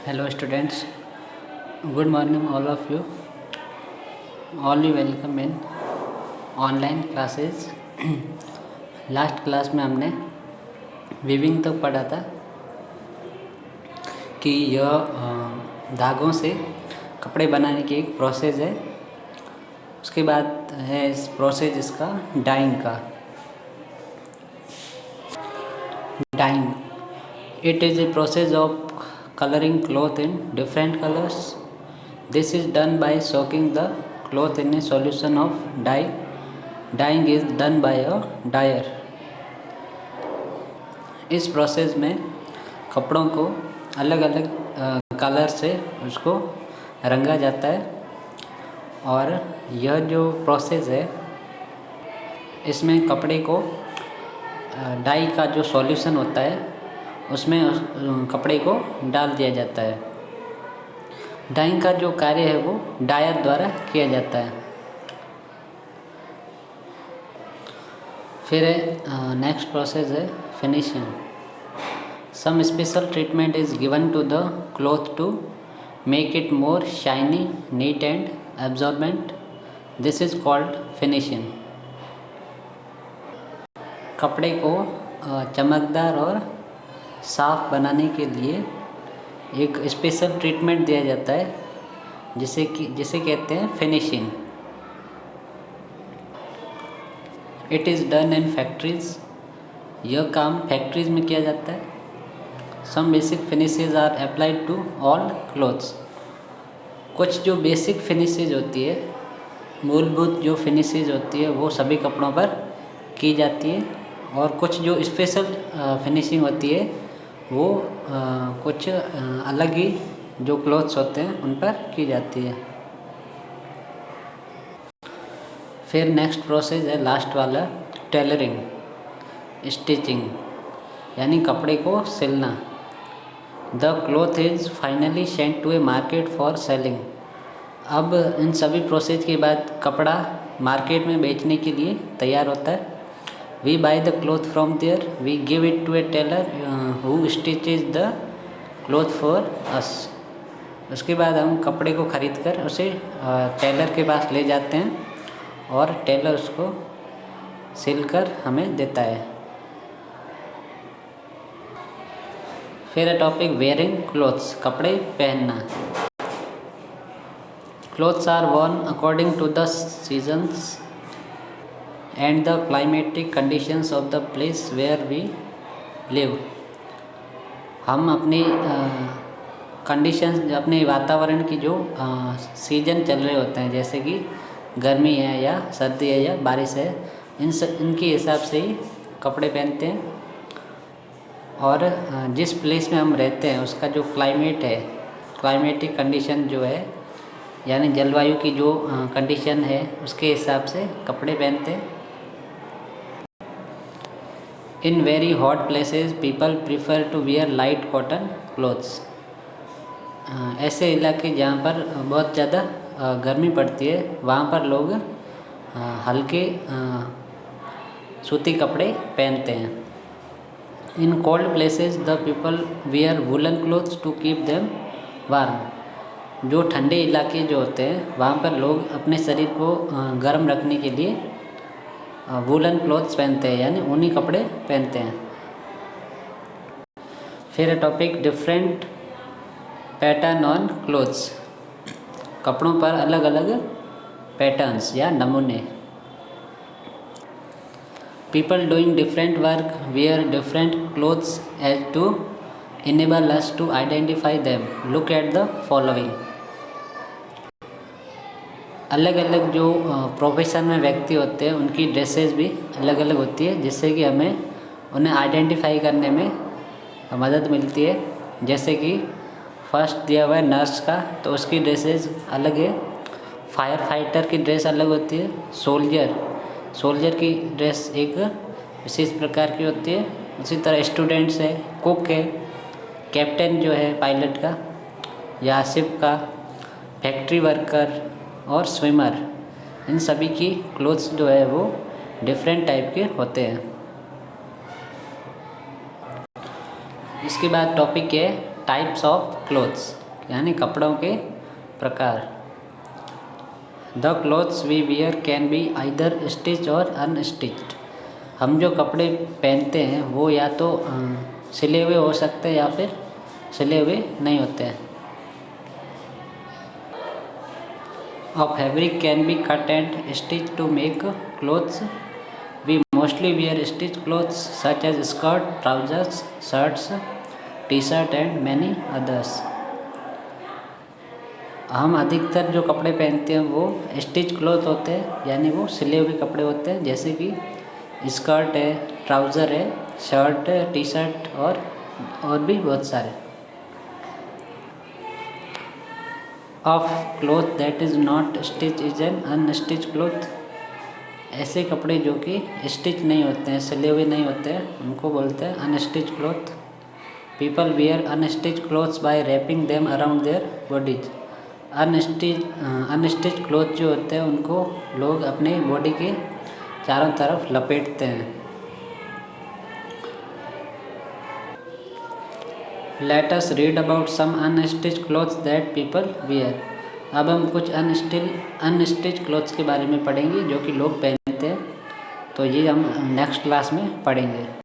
Hello students, good morning all of you. Only welcome in online classes. Last class में हमने weaving तक पढ़ा था कि यह धागों से कपड़े बनाने की एक प्रोसेस है। उसके बाद है इस प्रोसेस इसका डाइंग का। Dyeing it is a process of coloring cloth in different colors. This is done by soaking the cloth in a solution of dye. Dyeing is done by a dyer. इस process में कपड़ों को अलग अलग colour से उसको रंगा जाता है और यह जो प्रोसेस है इसमें कपड़े को डाई का जो सॉल्यूशन होता है उसमें कपड़े को डाल दिया जाता है। डाइंग का जो कार्य है वो डायर द्वारा किया जाता है। फिर नेक्स्ट प्रोसेस है finishing. Some special treatment is given to the cloth to make it more shiny, neat and absorbent. This is called finishing. कपड़े को चमकदार और साफ बनाने के लिए एक स्पेशल ट्रीटमेंट दिया जाता है जिसे कहते हैं finishing. It is done in factories. यह काम फैक्ट्रीज में किया जाता है। Some basic finishes are applied to all clothes. कुछ जो बेसिक फिनिशेज होती है, मूलभूत जो फिनिशेज होती है वो सभी कपड़ों पर की जाती है और कुछ जो स्पेशल फिनिशिंग होती है वो कुछ अलग ही जो क्लोथ्स होते हैं उन पर की जाती है। फिर नेक्स्ट प्रोसेस है लास्ट वाला टेलरिंग, स्टिचिंग यानी कपड़े को सिलना। The cloth is finally sent to a market for selling. अब इन सभी प्रोसेस के बाद कपड़ा मार्केट में बेचने के लिए तैयार होता है। We buy the cloth from there. We give it to a tailor who stitches the cloth for us. उसके बाद हम कपड़े को खरीद कर उसे टेलर के पास ले जाते हैं और टेलर उसको सिलकर हमें देता है। फिर टॉपिक वेयरिंग क्लोथ्स, कपड़े पहनना। Clothes are worn according to the seasons and the climatic conditions of the place where we live. हम अपनी कंडीशंस, अपने वातावरण की जो सीजन चल रहे होते हैं जैसे कि गर्मी है या सर्दी है या बारिश है, इनके हिसाब से ही कपड़े पहनते हैं। और जिस प्लेस में हम रहते हैं उसका जो क्लाइमेट है, क्लाइमेटिक कंडीशन जो है यानी जलवायु की जो कंडीशन है उसके हिसाब से कपड़े पहनते हैं। In very hot places people prefer to wear light cotton clothes. ऐसे इलाके जहाँ पर बहुत ज़्यादा गर्मी पड़ती है वहाँ पर लोग हल्के सूती कपड़े पहनते हैं। In cold places the people wear woollen clothes to keep them warm. जो ठंडे इलाके जो होते हैं वहाँ पर लोग अपने शरीर को गर्म रखने के लिए वुलन क्लोथ्स पहनते हैं यानी ऊनी कपड़े पहनते हैं। फिर topic different pattern on clothes. कपड़ों पर अलग अलग पैटर्न्स या नमूने। People doing different work wear different clothes as to enable us to identify them. Look at the following. अलग अलग जो प्रोफेशन में व्यक्ति होते हैं उनकी ड्रेसेस भी अलग अलग होती है जिससे कि हमें उन्हें आइडेंटिफाई करने में मदद मिलती है। जैसे कि फर्स्ट दिया हुआ है नर्स का, तो उसकी ड्रेसेस अलग है। फायर फाइटर की ड्रेस अलग होती है। सोल्जर की ड्रेस एक विशेष प्रकार की होती है। उसी तरह स्टूडेंट्स है, कुक है, कैप्टन जो है पायलट का या शिप का, फैक्ट्री वर्कर और स्विमर, इन सभी की क्लोथ्स जो है वो डिफरेंट टाइप के होते हैं। इसके बाद टॉपिक है टाइप्स ऑफ क्लोथ्स, यानी कपड़ों के प्रकार। The clothes we wear can be either stitch और अनस्टिच्ड। हम जो कपड़े पहनते हैं वो या तो सिले हुए हो सकते हैं या फिर सिले हुए नहीं होते हैं। A fabric can be cut and stitched to make clothes. We mostly wear stitched clothes such as skirt, trousers, shirts, t-shirt and many others. हम अधिकतर जो कपड़े पहनते हैं वो स्टिच क्लॉथ होते हैं, यानी वो सिले हुए कपड़े होते हैं, जैसे कि स्कर्ट है, ट्राउज़र है, शर्ट है, टी शर्ट और भी बहुत सारे। Of cloth that is not stitch is an unstitch cloth. ऐसे कपड़े जो कि स्टिच नहीं होते हैं, सिले हुए नहीं होते हैं, उनको बोलते हैं unstitch cloth. People wear unstitch cloths by wrapping them around their bodies. Unstitch cloth जो होते हैं उनको लोग अपने बॉडी के चारों तरफ लपेटते हैं। Let us read about some unstitched clothes that people wear. अब हम कुछ अनस्टिच क्लॉथ्स के बारे में पढ़ेंगे जो कि लोग पहनते हैं, तो ये हम नेक्स्ट क्लास में पढ़ेंगे।